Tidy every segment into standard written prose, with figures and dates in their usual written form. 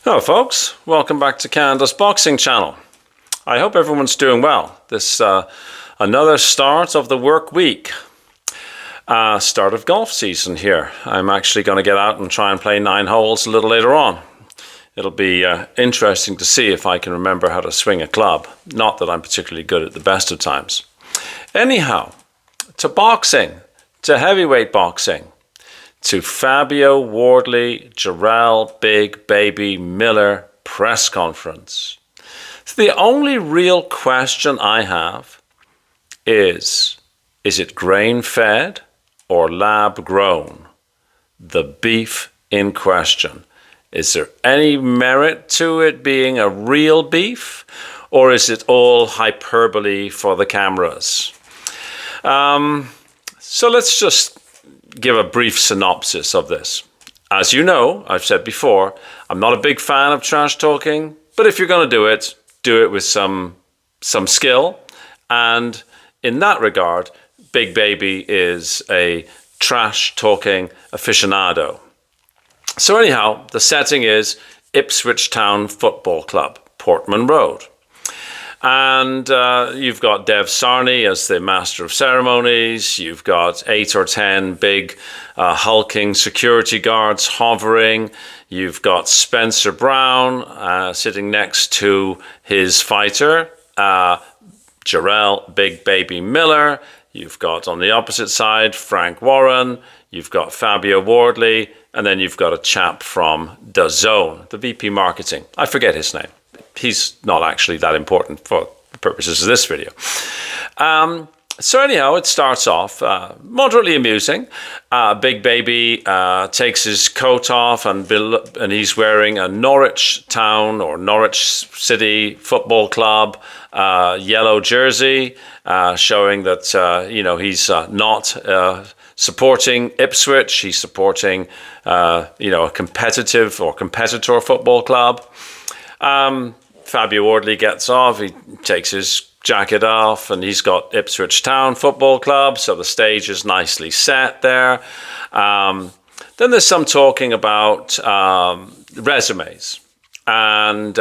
Hello folks, welcome back to Canada's Boxing Channel. I hope everyone's doing well. This another start of the work week. Start of golf season here. I'm actually going to get out and try and play 9 holes a little later on. It'll be interesting to see if I can remember how to swing a club. Not that I'm particularly good at the best of times. Anyhow, to boxing, to heavyweight boxing. To FABIO WARDLEY, JARRELL, Big Baby Miller press conference. So the only real question I have is it grain-fed or lab-grown? The beef in question. Is there any merit to it being a real beef, or is it all hyperbole for the cameras? So let's just give a brief synopsis of this. As you know, I've said before, I'm not a big fan of trash talking, but if you're going to do it with some skill. And in that regard, Big Baby is a trash talking aficionado. So anyhow, the setting is Ipswich Town Football Club, Portman Road. And you've got Dev Sarni as the master of ceremonies. You've got 8 or 10 big hulking security guards hovering. You've got Spencer Brown sitting next to his fighter, JARRELL, Big Baby Miller. You've got on the opposite side, Frank Warren. You've got FABIO WARDLEY. And then you've got a chap from DAZN, the VP Marketing. I forget his name. He's not actually that important for the purposes of this video. So anyhow, it starts off moderately amusing. Big Baby takes his coat off and he's wearing a Norwich Town or Norwich City Football Club yellow jersey, showing that he's not supporting Ipswich. He's supporting a competitive or competitor football club. FABIO WARDLEY gets off, he takes his jacket off, and he's got Ipswich Town Football Club, so the stage is nicely set there. Then there's some talking about resumes. And,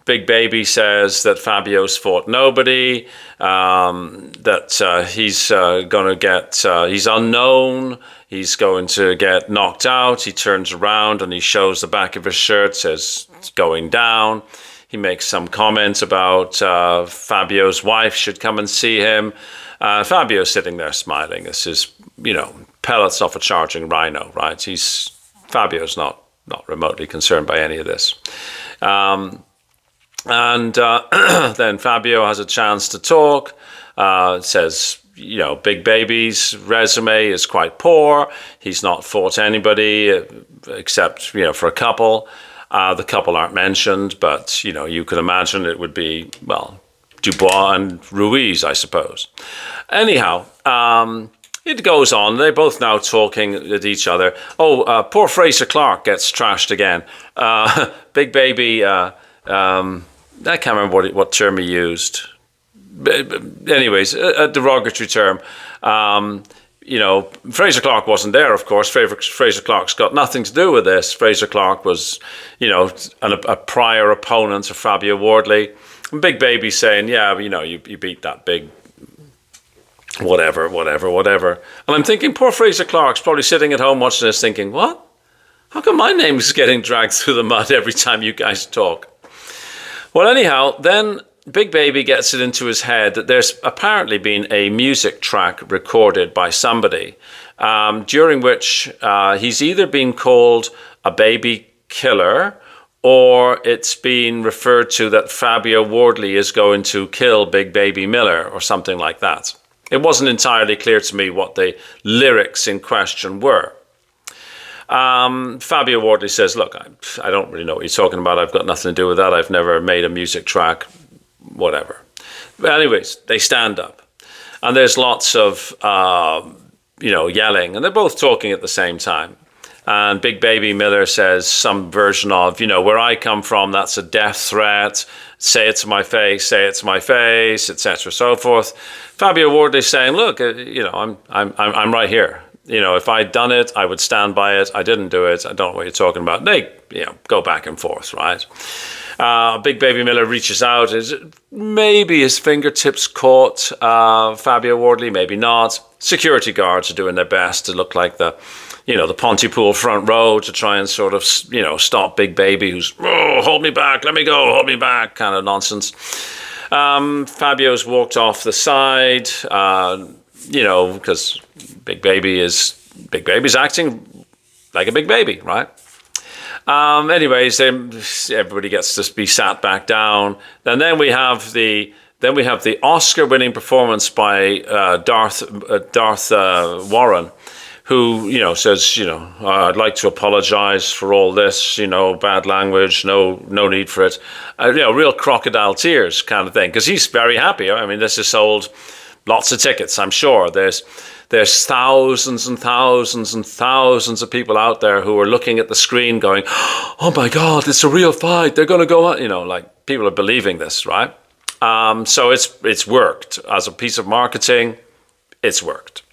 Big Baby says that Fabio's fought nobody, that he's going to get, he's unknown, he's going to get knocked out. He turns around and he shows the back of his shirt, says it's going down. He makes some comments about Fabio's wife should come and see him. Fabio's sitting there smiling. This is, pellets off a charging rhino, right? Fabio's not remotely concerned by any of this. And then Fabio has a chance to talk, says, Big Baby's resume is quite poor. He's not fought anybody except, for a couple. The couple aren't mentioned, but, you can imagine it would be, Dubois and Ruiz, I suppose. Anyhow, it goes on. They're both now talking at each other. Poor Fraser Clark gets trashed again. Big Baby... I can't remember what term he used. But anyways, a derogatory term. Fraser Clark wasn't there, of course. Fraser Clark's got nothing to do with this. Fraser Clark was, a prior opponent of FABIO WARDLEY. And Big Baby saying, you beat that big whatever. And I'm thinking, poor Fraser Clark's probably sitting at home watching this thinking, what? How come my name's getting dragged through the mud every time you guys talk? Well, anyhow, then Big Baby gets it into his head that there's apparently been a music track recorded by somebody during which he's either been called a baby killer or it's been referred to that FABIO WARDLEY is going to kill Big Baby Miller or something like that. It wasn't entirely clear to me what the lyrics in question were. FABIO WARDLEY says, look, I don't really know what you're talking about. I've got nothing to do with that. I've never made a music track, whatever. But anyways, they stand up. And there's lots of, yelling. And they're both talking at the same time. And Big Baby Miller says some version of, where I come from, that's a death threat. Say it to my face, etc., so forth. FABIO WARDLEY saying, look, I'm right here. if I'd done it, I would stand by it. I didn't do it. I don't know what you're talking about. They, go back and forth, right? Big Baby Miller reaches out. Maybe his fingertips caught Fabio Wardley, maybe not. Security guards are doing their best to look like the Pontypool front row to try and sort of, stop Big Baby, who's, oh, hold me back, let me go, hold me back, kind of nonsense. Fabio's walked off the side, because Big Baby's acting like a big baby, right? Anyways, then everybody gets to be sat back down. And then we have the Oscar-winning performance by Darth Warren, who says, I'd like to apologize for all this, bad language, no need for it, real crocodile tears kind of thing, because he's very happy. I mean, this has sold lots of tickets, I'm sure. There's thousands and thousands and thousands of people out there who are looking at the screen going, oh my God, it's a real fight. They're going to go on. Like, people are believing this, right? So it's worked. As a piece of marketing, it's worked.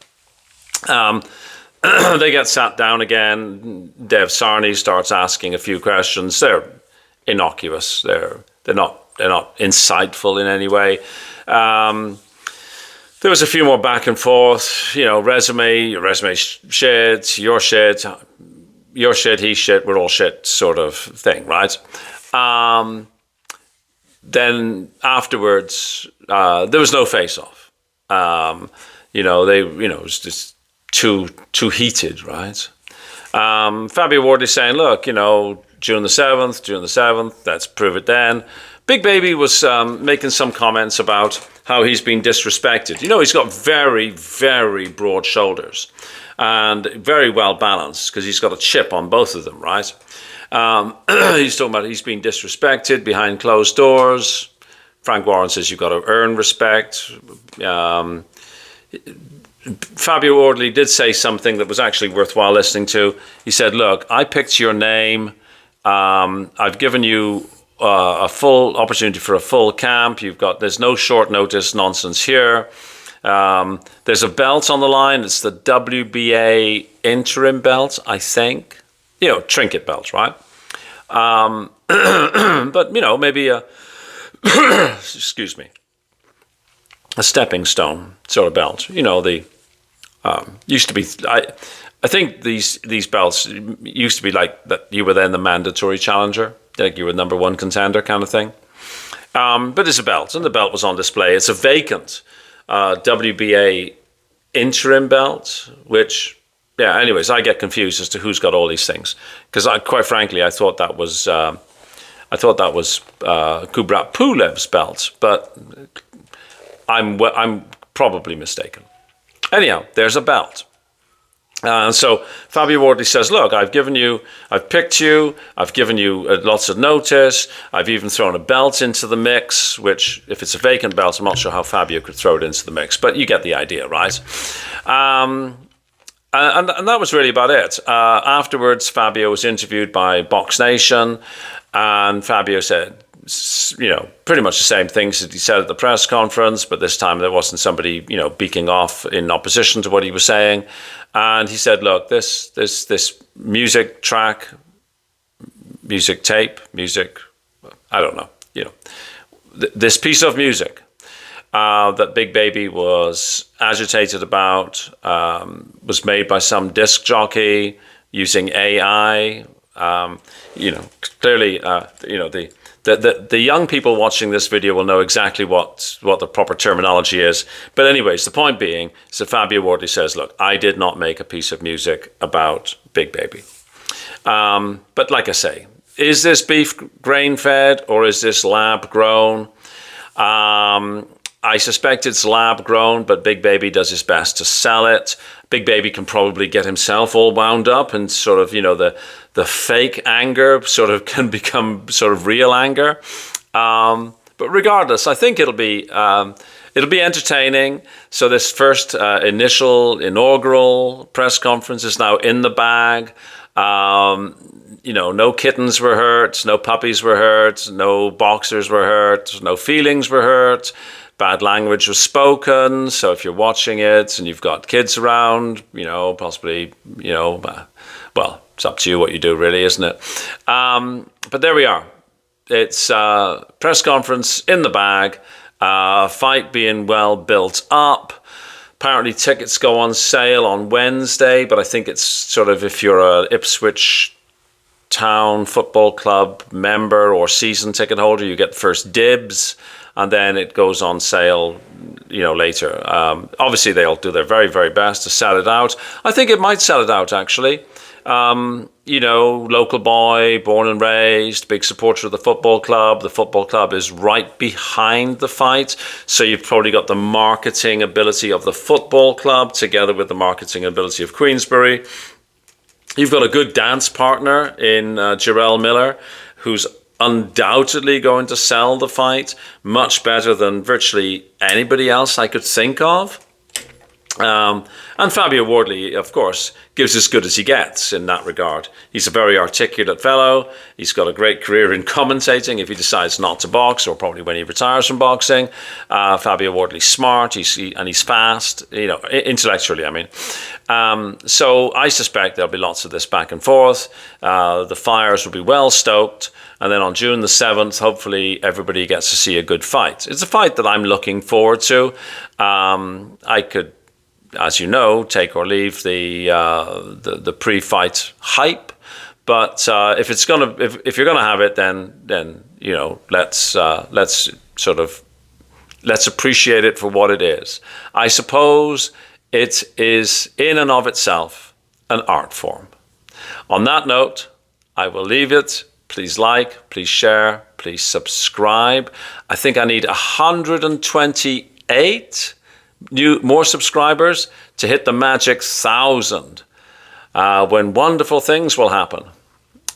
They get sat down again. Dev Sarni starts asking a few questions. They're innocuous. They're not insightful in any way. There was a few more back and forth, resume shit, your shit, he shit, we're all shit sort of thing, right? Then afterwards, there was no face-off. It was just too heated, right? Fabio Wardley saying, look, June the 7th, let's prove it then. Big Baby was making some comments about how he's been disrespected. He's got very, very broad shoulders and very well balanced because he's got a chip on both of them, right? He's talking about he's been disrespected behind closed doors. Frank Warren says you've got to earn respect. Fabio Wardley did say something that was actually worthwhile listening to. He said, look, I picked your name. I've given you a full opportunity for a full camp. There's no short notice nonsense here. There's a belt on the line. It's the WBA interim belt, I think. Trinket belt, right? But, maybe excuse me, a stepping stone sort of belt. Used to be, I think these belts used to be like that. You were then the mandatory challenger, like you were number one contender kind of thing. But it's a belt, and the belt was on display. It's a vacant WBA interim belt, which, anyways, I get confused as to who's got all these things. Because quite frankly, I thought that was Kubrat Pulev's belt, but I'm probably mistaken. Anyhow, there's a belt. So Fabio Wardley says, look, I've picked you, I've given you lots of notice, I've even thrown a belt into the mix, which, if it's a vacant belt, I'm not sure how Fabio could throw it into the mix, but you get the idea, right? And that was really about it. Afterwards, Fabio was interviewed by Box Nation, and Fabio said, pretty much the same things that he said at the press conference, but this time there wasn't somebody, beaking off in opposition to what he was saying. And he said, look, this music track, music tape, I don't know, this piece of music that Big Baby was agitated about was made by some disc jockey using AI. Clearly, the young people watching this video will know exactly what the proper terminology is. But anyways, the point being is that Fabio Wardley says, look, I did not make a piece of music about Big Baby. But like I say, is this beef grain-fed or is this lab-grown? I suspect it's lab-grown, but Big Baby does his best to sell it. Big Baby can probably get himself all wound up and sort of, the fake anger sort of can become sort of real anger. But regardless, I think it'll be entertaining. So this first inaugural press conference is now in the bag. No kittens were hurt, no puppies were hurt, no boxers were hurt, no feelings were hurt. bad language was spoken. So if you're watching it and you've got kids around, possibly, well, it's up to you what you do, really, isn't it? But there we are. It's press conference in the bag, fight being well built up. Apparently tickets go on sale on Wednesday, but I think it's sort of if you're a Ipswich Town Football Club member or season ticket holder, you get first dibs, and then it goes on sale, later. Obviously, they'll do their very, very best to sell it out. I think it might sell it out, actually. Local boy, born and raised, big supporter of the football club. The football club is right behind the fight. So you've probably got the marketing ability of the football club together with the marketing ability of Queensbury. You've got a good dance partner in JARRELL Miller, who's undoubtedly going to sell the fight much better than virtually anybody else I could think of. And FABIO WARDLEY, of course, gives as good as he gets in that regard. He's a very articulate fellow. He's got a great career in commentating if he decides not to box, or probably when he retires from boxing. FABIO WARDLEY's smart, and he's fast, intellectually, I mean. So I suspect there'll be lots of this back and forth. The fires will be well stoked. And then on June the 7th, hopefully everybody gets to see a good fight. It's a fight that I'm looking forward to. I could, as you know, take or leave the pre-fight hype, but if you're gonna have it, then let's appreciate it for what it is. I suppose it is in and of itself an art form. On that note, I will leave it. Please like, please share, please subscribe. I think I need 128 more subscribers to hit the magic 1,000, when wonderful things will happen.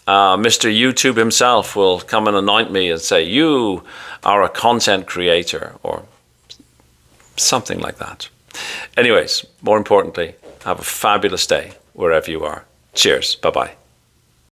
Mr. YouTube himself will come and anoint me and say, you are a content creator, or something like that. Anyways, more importantly, have a fabulous day wherever you are. Cheers. Bye-bye.